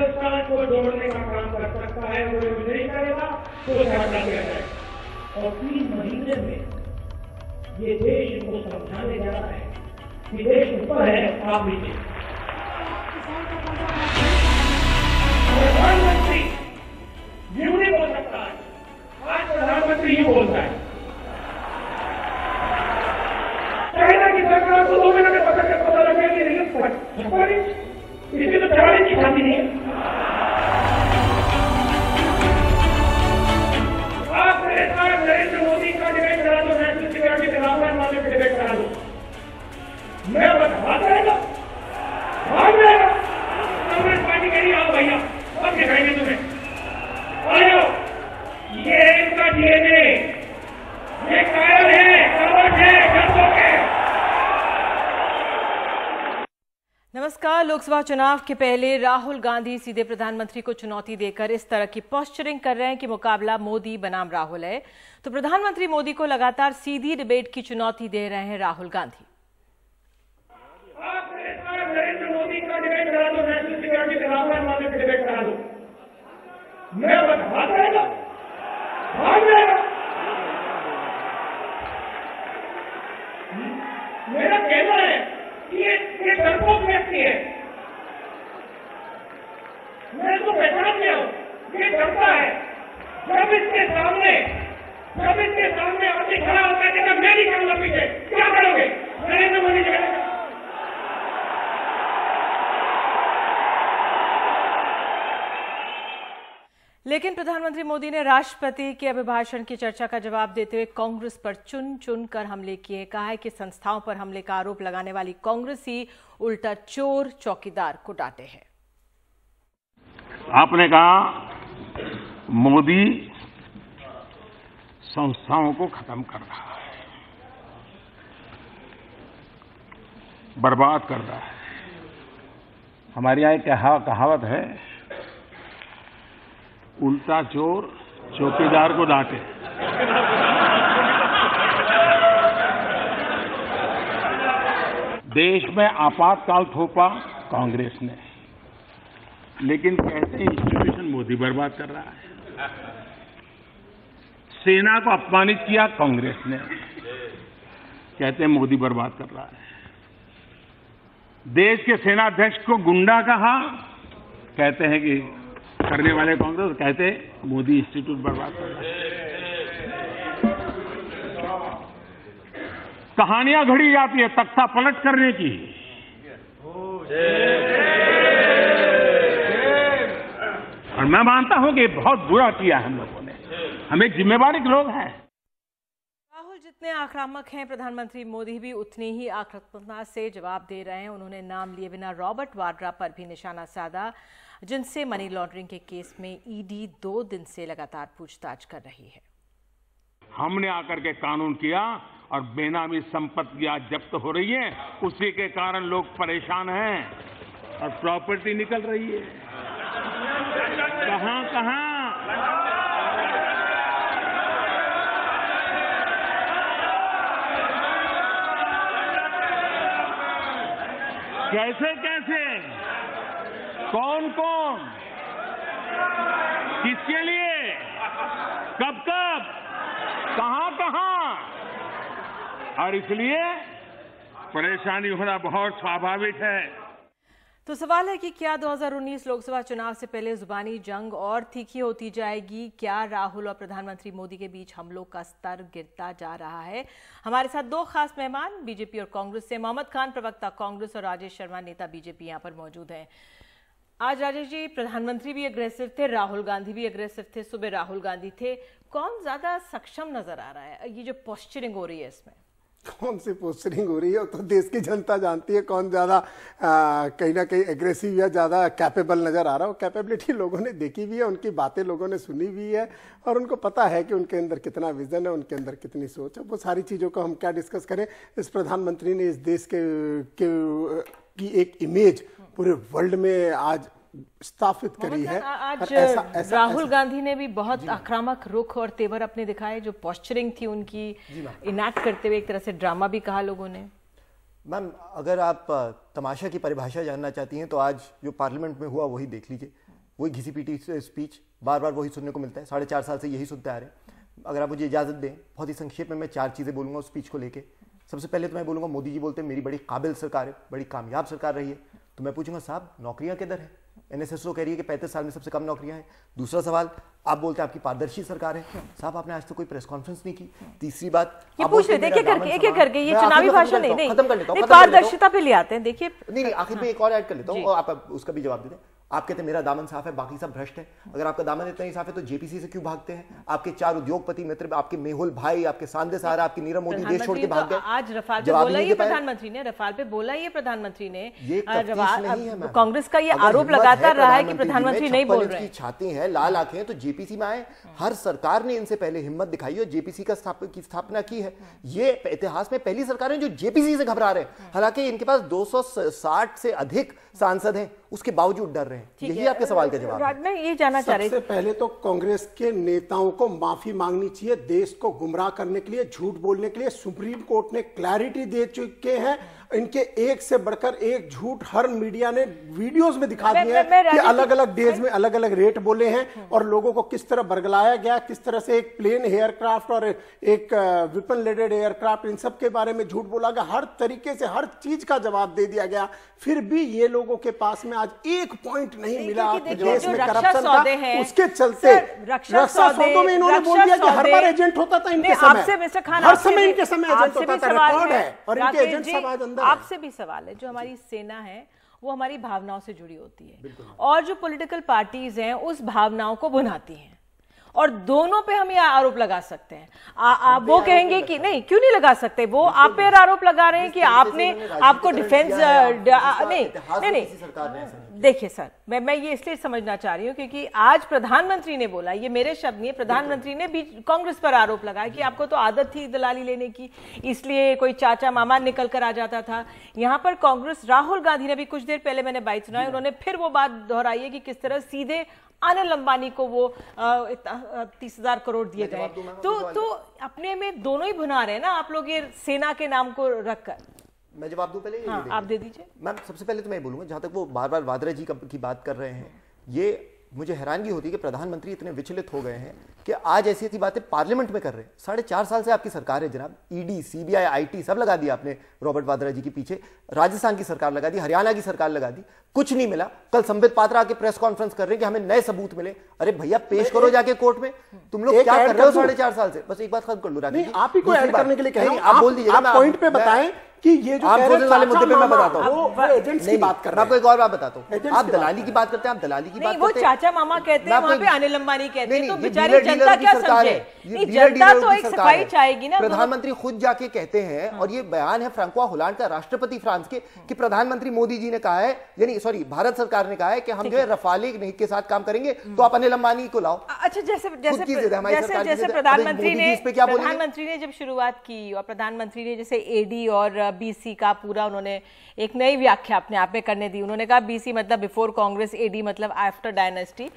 हिंदुस्तान को जोड़ने का काम कर सकता है, वो नहीं करेगा तो हटा दिया जाए। और 3 महीने में ये देश इनको समझाने जा रहा है कि देश ऊपर है, आप नीचे। प्रधानमंत्री यूं नहीं बोल सकता है, आज प्रधानमंत्री यूं बोलता है। चाइना की सरकार को 2 महीने में पता लगे कि नहीं, इसकी तो 40 की शादी नहीं है। आप मेरे साथ नरेंद्र मोदी का डिबेट करा दो, नेशनल सिक्योरिटी के राफेल मामले पर डिबेट करा दो, मैं भाग जाएगा, भाग जाएगा। कांग्रेस पार्टी कह रही आओ भैया, अब दिखाएंगे तुम्हें, आ जाओ। ये इनका डीएनए, ये कायल है, कवच है, गंदों के। नमस्कार। लोकसभा चुनाव के पहले राहुल गांधी सीधे प्रधानमंत्री को चुनौती देकर इस तरह की पोस्चरिंग कर रहे हैं कि मुकाबला मोदी बनाम राहुल है, तो प्रधानमंत्री मोदी को लगातार सीधी डिबेट की चुनौती दे रहे हैं राहुल गांधी। आप मेरे साथ नरेंद्र मोदी का डिबेट करा दो, नेशनल सिक्योरिटी के राफेल मामले पर डिबेट करा दो, मैं भाग जाएगा, भाग जाएगा। मेरा कहना है कि ये डरपोक व्यक्ति है, मैं इसको पहचान लिया हूं, ये डरता है। जब इसके सामने आदमी खड़ा होता है कि मैं नहीं करूंगा पीछे, क्या करोगे? नरेंद्र मोदी जी करेगा। लेकिन प्रधानमंत्री मोदी ने राष्ट्रपति के अभिभाषण की चर्चा का जवाब देते हुए कांग्रेस पर चुन चुन कर हमले किए। कहा है कि संस्थाओं पर हमले का आरोप लगाने वाली कांग्रेस ही उल्टा चोर चौकीदार को डांटे है। आपने कहा मोदी संस्थाओं को खत्म कर रहा है, बर्बाद कर रहा है। हमारे यहाँ एक कहावत है, उल्टा चोर चौकीदार को डांटे। देश में आपातकाल थोपा कांग्रेस ने, लेकिन कहते हैं इंस्टीट्यूशन मोदी बर्बाद कर रहा है। सेना को अपमानित किया कांग्रेस ने, कहते हैं मोदी बर्बाद कर रहा है। देश के सेनाध्यक्ष को गुंडा कहा, कहते हैं कि करने वाले कांग्रेस, कहते मोदी इंस्टीट्यूट बर्बाद कर रहा है। कहानियां घड़ी जाती है तख्ता पलट करने की। और मैं मानता हूं कि बहुत बुरा किया हम लोगों ने, हम एक जिम्मेवारी के लोग हैं। राहुल जितने आक्रामक हैं, प्रधानमंत्री मोदी भी उतनी ही आक्रामकता से जवाब दे रहे हैं। उन्होंने नाम लिए बिना रॉबर्ट वाड्रा पर भी निशाना साधा, जिनसे मनी लॉन्ड्रिंग के केस में ईडी 2 दिन से लगातार पूछताछ कर रही है। हमने आकर के कानून किया और बेनामी संपत्तियां जब्त हो रही है, उसी के कारण लोग परेशान हैं और प्रॉपर्टी निकल रही है। कहां कहां कैसे कैसे, कौन कौन, किसके लिए, कब कब, कहां कहां। और इसलिए परेशानी होना बहुत स्वाभाविक है। तो सवाल है कि क्या 2019 लोकसभा चुनाव से पहले जुबानी जंग और तीखी होती जाएगी? क्या राहुल और प्रधानमंत्री मोदी के बीच हमलों का स्तर गिरता जा रहा है? हमारे साथ 2 खास मेहमान बीजेपी और कांग्रेस से, मोहम्मद खान प्रवक्ता कांग्रेस और राजेश शर्मा नेता बीजेपी यहां पर मौजूद हैं। आज राजेश जी, प्रधानमंत्री भी अग्रेसिव थे, राहुल गांधी भी अग्रेसिव थे, सुबह राहुल गांधी थे, कौन ज्यादा सक्षम नजर आ रहा है? ये जो पोस्चरिंग हो रही है, इसमें कौन सी पोस्चरिंग हो रही है तो देश की जनता जानती है कौन ज्यादा कहीं ना कहीं एग्रेसिव या ज्यादा कैपेबल नजर आ रहा है। कैपेबिलिटी लोगों ने देखी भी है, उनकी बातें लोगों ने सुनी भी है और उनको पता है कि उनके अंदर कितना विजन है, उनके अंदर कितनी सोच है। वो सारी चीजों को हम क्या डिस्कस करें। इस प्रधानमंत्री ने इस देश की एक इमेज पूरे वर्ल्ड में आज स्थापित करी है। आज राहुल गांधी ने भी बहुत आक्रामक रुख और तेवर अपने दिखाए, जो पोस्चरिंग थी उनकी इनैक्ट करते हुए एक तरह से ड्रामा भी कहा लोगों ने। मैम, अगर आप तमाशा की परिभाषा जानना चाहती हैं तो आज जो पार्लियामेंट में हुआ वही देख लीजिए। वही घिसी पीटी स्पीच, बार बार वही सुनने को मिलता है। 4.5 साल से यही सुनते आ रहे हैं। अगर आप मुझे इजाजत दें, बहुत ही संक्षेप में मैं 4 चीजें बोलूंगा उस स्पीच को लेके। सबसे पहले तो मैं बोलूंगा, मोदी जी बोलते हैं मेरी बड़ी काबिल सरकार है, बड़ी कामयाब सरकार रही है। तो मैं पूछूंगा साहब नौकरियां किधर है? एनएसएसओ कह रही है कि 35 साल में सबसे कम नौकरियां हैं। दूसरा सवाल, आप बोलते हैं आपकी पारदर्शी सरकार है। साहब आपने आज तक कोई प्रेस कॉन्फ्रेंस नहीं की। तीसरी बात, ये पूछ रहे थे एक करके, ये चुनावी भाषण नहीं, खत्म कर लेता हूं, पारदर्शिता पे ले आते हैं। देखिए नहीं, आखिर में एक और ऐड कर लेता हूं और आप उसका भी जवाब दे दें। आप कहते हैं मेरा दामन साफ है, बाकी सब भ्रष्ट है। अगर आपका दामन इतना ही साफ है तो जेपीसी से क्यों भागते हैं? आपके 4 उद्योगपति मित्र, आपके मेहुल भाई, आपके सांदे सहारा, आपकी नीरव मोदी देश छोड़ के भाग गए। आज रफाल पे बोला ये प्रधानमंत्री ने, रफाल पे बोला ये प्रधानमंत्री ने। कांग्रेस का ये आरोप लगाता रहा है कि प्रधानमंत्री नहीं बोल रहे हैं। छाती है, लाल आंखें, तो जेपीसी में आए। हर सरकार ने इनसे पहले हिम्मत दिखाई और जेपीसी की स्थापना की है। ये इतिहास में पहली सरकार है जो जेपीसी से घबरा रहे हैं। हालांकि इनके पास 260 से अधिक सांसद हैं, उसके बावजूद डर रहे हैं। यही आपके सवाल का जवाब है। मैं ये जानना चाह रही थी, सबसे पहले तो कांग्रेस के नेताओं को माफी मांगनी चाहिए। देश को गुमराह करने के लिए, झूठ बोलने के लिए सुप्रीम कोर्ट ने क्लैरिटी दे चुके हैं। इनके एक से बढ़कर एक झूठ हर मीडिया ने वीडियोस में दिखा दिए हैं कि अलग अलग डेज में अलग अलग रेट बोले हैं और लोगों को किस तरह बरगलाया गया, किस तरह से एक प्लेन एयरक्राफ्ट और एक वेपन लेडेड एयरक्राफ्ट, इन सब के बारे में झूठ बोला गया। हर तरीके से हर चीज का जवाब दे दिया गया। फिर भी ये लोगों के पास में आज एक पॉइंट नहीं मिला देश में करप्शन का। उसके चलते रक्षा सौदों में इन्होंने बोल दिया कि हर बार एजेंट होता था इनके समय, हर समय इनके समय एजेंट होता था। रिकॉर्ड है और इनके एजेंट सब आज अंदर। आपसे भी सवाल है, जो हमारी सेना है वो हमारी भावनाओं से जुड़ी होती है और जो पॉलिटिकल पार्टीज हैं उस भावनाओं को भुनाती हैं, और दोनों पे हम ये आरोप लगा सकते हैं। वो कहेंगे कि नहीं, क्यों नहीं लगा सकते? वो आप पे आरोप लगा रहे हैं कि आपने आपको डिफेंस नहीं। देखिए सर, मैं ये इसलिए समझना चाह रही हूँ क्योंकि आज प्रधानमंत्री ने बोला, ये मेरे शब्द नहीं है, प्रधानमंत्री ने भी कांग्रेस पर आरोप लगाया कि आपको तो आदत थी दलाली लेने की, इसलिए कोई चाचा मामा निकल कर आ जाता था। यहाँ पर कांग्रेस, राहुल गांधी ने भी कुछ देर पहले मैंने बात सुनाई, उन्होंने फिर वो बात दोहराई है कि किस तरह सीधे अनिल अंबानी को वो 30,000 करोड़ दिए गए। तो अपने में दोनों ही भुना रहे हैं ना आप लोग, ये सेना के नाम को रखकर। मैं जवाब दूं पहले? हाँ, आप दे दीजिए। मैम सबसे पहले तो मैं बोलूंगा, जहां तक वो बार बार वाद्रा जी की बात कर रहे हैं, ये मुझे हैरानगी होती है कि प्रधानमंत्री इतने विचलित हो गए हैं कि आज ऐसी ऐसी बातें पार्लियामेंट में कर रहे हैं। 4.5 साल से आपकी सरकार है जनाब, ईडी, सीबीआई, आईटी सब लगा दिया आपने रॉबर्ट वाद्रा जी के पीछे। राजस्थान की सरकार लगा दी, हरियाणा की सरकार लगा दी, कुछ नहीं मिला। कल संबित पात्रा आके प्रेस कॉन्फ्रेंस कर रहे हैं कि हमें नए सबूत मिले। अरे भैया पेश करो जाके कोर्ट में, तुम लोग क्या कर रहे हो 4.5 साल से? बस एक बात खत्म कर लो। आप ही को ऐड करने के लिए कह रहे हैं, आप बोल दीजिए, आप पॉइंट पे बताएं कि ये जो वाले मुद्दे पे मैं बताता हूँ, वो एजेंट्स की बात कर रहे हैं। आपको एक और बात बताता हूँ, आप दलाली की बात करते हैं, आप दलाली की बात करते हैं, वो चाचा मामा कहते हैं, वहाँ पे अनिल अंबानी कहते हैं, तो बेचारी जनता क्या समझे? जनता तो एक सफाई चाहेगी ना। प्रधानमंत्री खुद जाके कहते हैं, और ये बयान है फ्रांकोआ होलांड का, राष्ट्रपति फ्रांस के, कि प्रधानमंत्री मोदी जी ने कहा है, यानी सॉरी भारत सरकार ने कहा है कि हम जो है रफाली के साथ काम करेंगे, तो आप अनिल अंबानी को लाओ। अच्छा, जैसे प्रधानमंत्री ने जब शुरुआत की और प्रधानमंत्री ने जैसे एडी और बीसी का पूरा उन्होंने एक नई व्याख्या अपने आप में करने दी। उन्होंने कहा बीसी मतलब बिफोर कांग्रेस, एडी मतलब आफ्टर डायनेस्टी।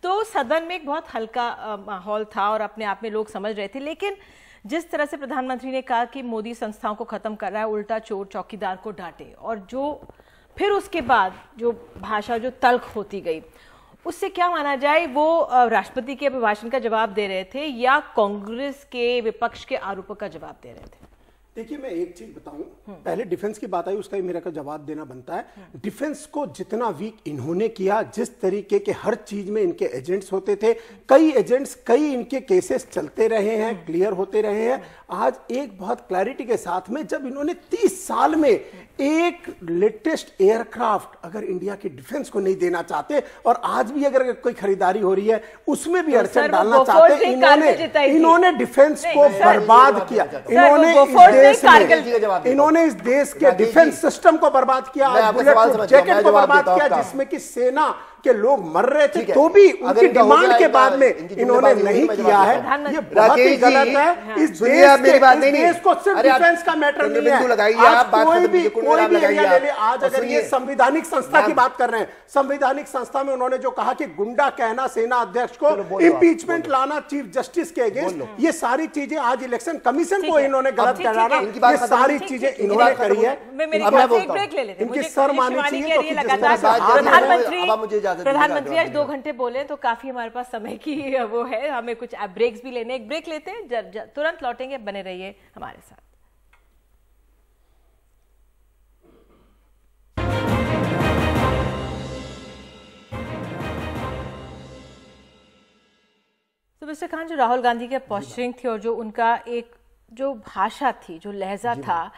तो सदन में एक बहुत हल्का माहौल था और अपने आप में लोग समझ रहे थे। लेकिन जिस तरह से प्रधानमंत्री ने कहा कि मोदी संस्थाओं को खत्म कर रहा है, उल्टा चोर चौकीदार को डांटे, और जो फिर उसके बाद जो भाषा जो तल्ख होती गई, उससे क्या माना जाए? वो राष्ट्रपति के अभिभाषण का जवाब दे रहे थे या कांग्रेस के विपक्ष के आरोपों का जवाब दे रहे थे? देखिए मैं एक चीज बताऊं, पहले डिफेंस की बात आई, उसका ही मेरा का जवाब देना बनता है। डिफेंस को जितना वीक इन्होंने किया, जिस तरीके के हर चीज में इनके एजेंट्स होते थे, कई एजेंट्स, कई इनके केसेस चलते रहे हैं, क्लियर होते रहे हैं। आज एक बहुत क्लैरिटी के साथ में जब इन्होंने 30 साल में एक लेटेस्ट एयरक्राफ्ट अगर इंडिया की डिफेंस को नहीं देना चाहते, और आज भी अगर कोई खरीदारी हो रही है उसमें भी अड़चन डालना चाहते, इन्होंने डिफेंस को बर्बाद किया। इन्होंने इस देश के डिफेंस सिस्टम को बर्बाद किया, बुलेट जैकेट को बर्बाद किया, जिसमें कि सेना के लोग मर रहे थे, तो भी उनकी डिमांड के बाद में इन्होंने नहीं किया है। ये बहुत ही गलत है। इस देश को सिर्फ डिफेंस का मैटर नहीं है। आज कोई भी एरिया ले ले, आज अगर ये संवैधानिक संस्था की बात कर रहे हैं, संवैधानिक संस्था में उन्होंने जो कहा कि गुंडा कहना सेना अध्यक्ष को, इम्पीचमेंट लाना चीफ जस्टिस के अगेंस्ट, ये सारी चीजें आज इलेक्शन कमीशन को इन्होंने गलत कराना, ये सारी चीजें इन्होंने करी है। इनकी सर मानी चाहिए। प्रधानमंत्री इजाजत प्रधानमंत्री आज 2 घंटे बोले तो काफी हमारे पास समय की वो है, हमें कुछ ब्रेक्स भी लेने, एक ब्रेक लेते हैं, तुरंत लौटेंगे, बने रहिए हमारे साथ। तो मिस्टर खान, जो राहुल गांधी की पोस्चरिंग थी और जो उनका एक जो भाषा थी, जो लहजा था,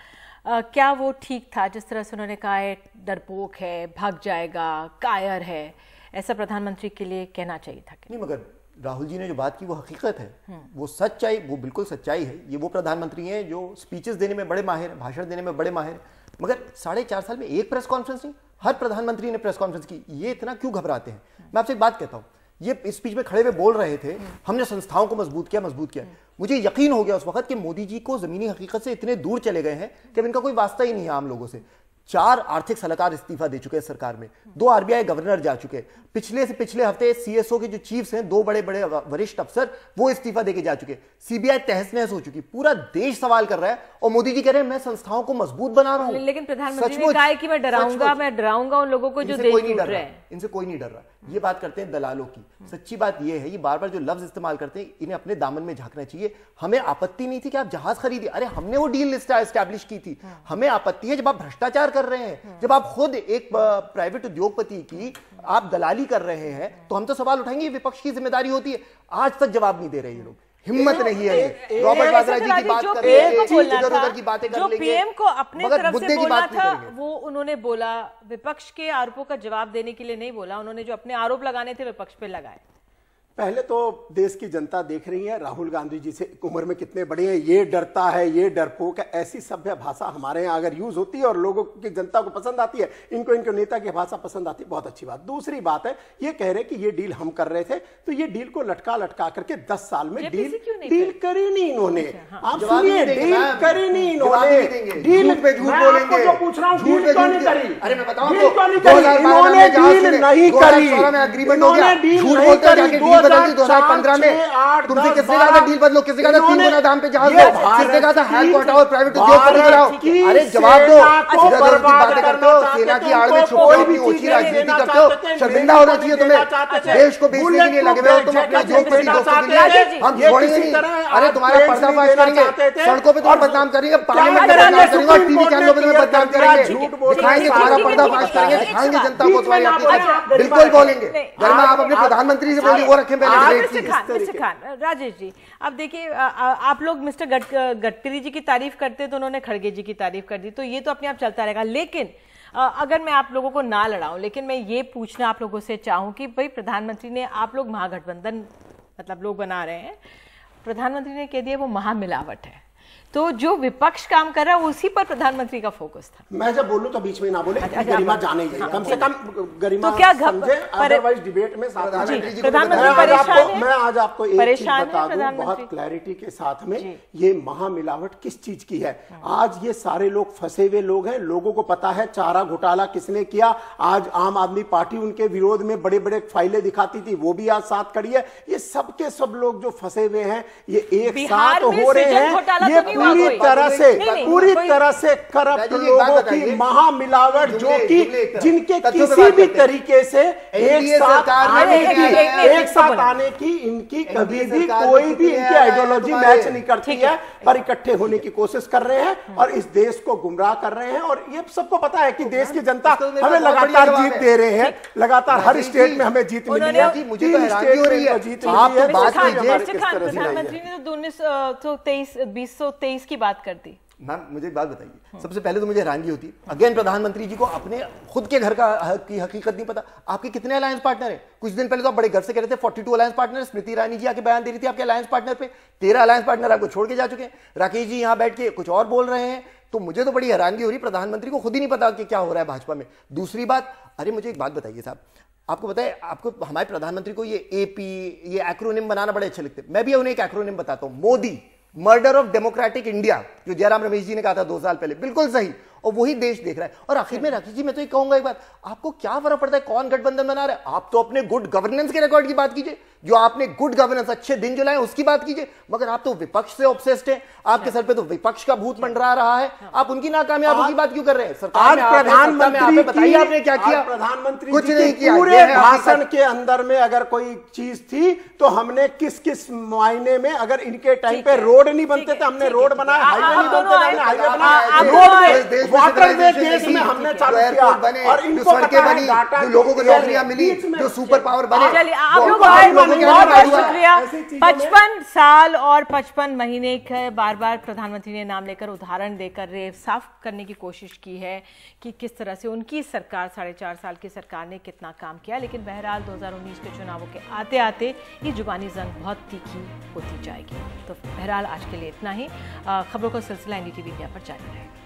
क्या वो ठीक था? जिस तरह से उन्होंने कहा है डरपोक है, भाग जाएगा, कायर है, ऐसा प्रधानमंत्री के लिए कहना चाहिए था? नहीं, मगर राहुल जी ने जो बात की वो हकीकत है, वो सच्चाई, वो बिल्कुल सच्चाई है। ये वो प्रधानमंत्री हैं जो स्पीचेस देने में बड़े माहिर हैं, भाषण देने में बड़े माहिर हैं, मगर 4.5 साल में एक प्रेस कॉन्फ्रेंस नहीं, हर प्रधानमंत्री ने प्रेस कॉन्फ्रेंस की। ये इतना क्यों घबराते हैं? मैं आपसे एक बात कहता हूँ, ये इस स्पीच में खड़े हुए बोल रहे थे, हमने संस्थाओं को मजबूत किया। मुझे यकीन हो गया उस वक्त कि मोदी जी को जमीनी हकीकत से इतने दूर चले गए हैं कि अब इनका कोई वास्ता ही नहीं है आम लोगों से। 4 आर्थिक सलाहकार इस्तीफा दे चुके हैं सरकार में, 2 आरबीआई गवर्नर जा चुके, पिछले हफ्ते सीएसओ के जो चीफ्स हैं, 2 बड़े वरिष्ठ अफसर, वो इस्तीफा देके जा चुके, सीबीआई तहस नहस हो चुकी, पूरा देश सवाल कर रहा है और मोदी जी कह रहे हैं मैं संस्थाओं को मजबूत बना रहा हूं। लेकिन प्रधानमंत्री ने कहा है कि मैं डराऊंगा उन लोगों को जो देश लूट रहे हैं। इनसे कोई नहीं डर रहा। ये बात करते हैं दलालों की। सच्ची बात ये है, ये बार बार जो लफ्ज इस्तेमाल करते हैं, इन्हें अपने दामन में झांकना चाहिए। हमें आपत्ति नहीं थी कि आप जहाज खरीदिए, अरे हमने वो डील एस्टैब्लिश की थी। हमें आपत्ति है जब आप भ्रष्टाचार कर रहे हैं, जब आप खुद एक प्राइवेट उद्योगपति की आप दलाली कर रहे हैं, तो हम तो सवाल उठाएंगे, विपक्ष की जिम्मेदारी होती है। आज तक जवाब नहीं दे रहे ये लोग, हिम्मत नहीं है। रॉबर्ट वाड्रा जी की बात कर रहे हैं, इधर-उधर की बातें कर लेंगे, जो पीएम को अपने तरफ से बोलना था वो उन्होंने बोला, विपक्ष के आरोपों का जवाब देने के लिए नहीं बोला। उन्होंने जो अपने आरोप लगाने थे विपक्ष पे लगाए। पहले तो देश की जनता देख रही है राहुल गांधी जी से उम्र में कितने बड़े हैं, ये डरता है, ये डरपोक है, ऐसी सभ्य भाषा हमारे यहाँ अगर यूज होती है और लोगों की जनता को पसंद आती है, इनको नेता की भाषा पसंद आती है, बहुत अच्छी बात। दूसरी बात है, ये कह रहे कि ये डील हम कर रहे थे, तो ये डील को लटका करके 10 साल में डील करी नहीं इन्होंने। आप सुनिए, डील करी नहीं इन्होंने, डील पे झूठ बोलेंगे, जो पूछ रहा हूँ डील क्यों नहीं करी? अरे मैं बताऊं, इन्होंने डील नहीं करी, इन्होंने डील नहीं करी। 2015 में तुमसे किसने कहा था डील बदलो, किसने कहा था 3 गुना दाम पे जहाज लो, किसने कहा था हेल्थ को हटाओ, प्राइवेट उद्योग बनाओ? अरे जवाब दो। इधर की बातें करते हो, सेना की आड़ में छुपो, अपनी ओछी राजनीति करते हो, शर्मिंदा होना चाहिए तुम्हें। देश को बेचने के लिए लगे हुए हो तुम अपने उद्योगपति दोस्तों के लिए। हम छोड़ेंगे नहीं। अरे तुम्हारा पर्दाफाश करेंगे, सड़कों पे तुम्हें बदनाम करेंगे, पार्लियामेंट में बदनाम करेंगे और टीवी चैनलों पे तुम्हें बदनाम करेंगे, दिखाएंगे तुम्हारा पर्दाफाश करेंगे, दिखाएंगे जनता को तुम्हारी हकीकत। बिल्कुल बोलेंगे। गरिमा आप अपने प्रधानमंत्री से बोलिए, वो रखें मिस्टर खान, राजेश जी, अब देखिए, आप लोग मिस्टर गडकरी जी की तारीफ करते तो उन्होंने खड़गे जी की तारीफ कर दी, तो ये तो अपने आप चलता रहेगा। लेकिन अगर मैं आप लोगों को ना लड़ाऊं, लेकिन मैं ये पूछना आप लोगों से चाहूं कि भाई प्रधानमंत्री ने, आप लोग महागठबंधन मतलब लोग बना रहे हैं, प्रधानमंत्री ने कह दिया वो महामिलावट है, तो जो विपक्ष काम कर रहा है उसी पर प्रधानमंत्री का फोकस था। मैं जब बोलूं तो बीच में ना बोले, गरिमा जाने ही कम से कम गरिमा तो क्या समझे, अदरवाइज डिबेट में प्रधानमंत्री मैं आज आपको एक चीज बता दूं बहुत क्लैरिटी के साथ में, ये महामिलावट किस चीज की है। आज ये सारे लोग फंसे हुए लोग हैं, लोगों को पता है चारा घोटाला किसने किया। आज आम आदमी पार्टी उनके विरोध में बड़े बड़े फाइलें दिखाती थी, वो भी आज साथ खड़ी है। ये सब के सब लोग जो फंसे हुए हैं, ये एक साथ हो रहे हैं। ये पूरी तरह से करप्ट लोगों की महामिलावट, जो कि जिनके किसी भी तरीके से एक साथ आने की इनकी कभी भी कोई भी इनकी आइडियोलॉजी मैच नहीं करती है, पर इकट्ठे होने की कोशिश कर रहे हैं और इस देश को गुमराह कर रहे हैं। और ये सबको पता है कि देश की जनता हमें लगातार जीत दे रहे हैं, लगातार हर स्टेट में हमें जीत मिली है। 3 स्टेट में जीत मिली है। प्रधानमंत्री ने तो 2023 की बात कर दी। मैम मुझे एक बात बताइए, सबसे पहले तो मुझे हैरानगी होती है, अगेन प्रधानमंत्री जी को अपने खुद के घर की हकीकत नहीं पता। आपके कितने अलायंस पार्टनर हैं? कुछ दिन पहले तो आप बड़े घर से कह रहे थे 42 अलायंस पार्टनर, स्मृति ईरानी जी आके बयान दे रही थी आपके अलायंस पार्टनर पे, 13 अलायंस पार्टनर आपको छोड़ के जा चुके हैं। राकेश जी यहाँ बैठ के कुछ और बोल रहे हैं, तो मुझे तो बड़ी हैरानगी हो रही, प्रधानमंत्री को खुद ही नहीं पता कि क्या हो रहा है भाजपा में। दूसरी बात, अरे मुझे एक बात बताइए साहब, आपको पता है, आपको हमारे प्रधानमंत्री को ये एपी, ये एक्रोनिम बनाना बड़े अच्छे लगते हैं। मैं भी उन्हें एक एक्रोनिम बताता हूं, Modi, murder of democratic India, जो जयराम रमेश जी ने कहा था 2 साल पहले, बिल्कुल सही। और वही देश देख रहा है। और आखिर में राकेश जी मैं तो ये कहूंगा एक बात, आपको क्या फर्क पड़ता है कौन गठबंधन बना रहा है? आप तो अपने गुड गवर्नेंस के रिकॉर्ड की बात कीजिए, जो आपने गुड गवर्नेंस अच्छे दिन जो लाए उसकी बात कीजिए। मगर आप तो विपक्ष से ऑब्सेस्ड हैं, आपके सर पे तो विपक्ष का भूत मंडरा रहा है, आप उनकी नाकामयाबी की बात क्यों कर रहे हैं? सरकार में प्रधानमंत्री बताइए आपने क्या किया? प्रधानमंत्री कुछ नहीं किया। पूरे भाषण के अंदर में अगर कोई चीज थी तो हमने किस किस मायने में, अगर इनके टाइम पे रोड नहीं बनते थे हमने रोड बनाया, हाईवे नहीं बनते थे हमने हाईवे बनाया, रोड वाटरवे देश में हमने चालू किया और इनको पता है डाटा, जो लोगों को नौकरियां मिली, जो सुपर पावर बने। चलिए आप लोग बहुत बहुत शुक्रिया। 55 साल और 55 महीने के बार बार प्रधानमंत्री ने नाम लेकर उदाहरण देकर साफ करने की कोशिश की है कि किस तरह से उनकी सरकार 4.5 साल की सरकार ने कितना काम किया। लेकिन बहरहाल 2019 के चुनावों के आते आते ये जुबानी जंग बहुत तीखी होती जाएगी। तो बहरहाल आज के लिए इतना ही। खबरों का सिलसिला NDTV इंडिया पर जारी रहेगा।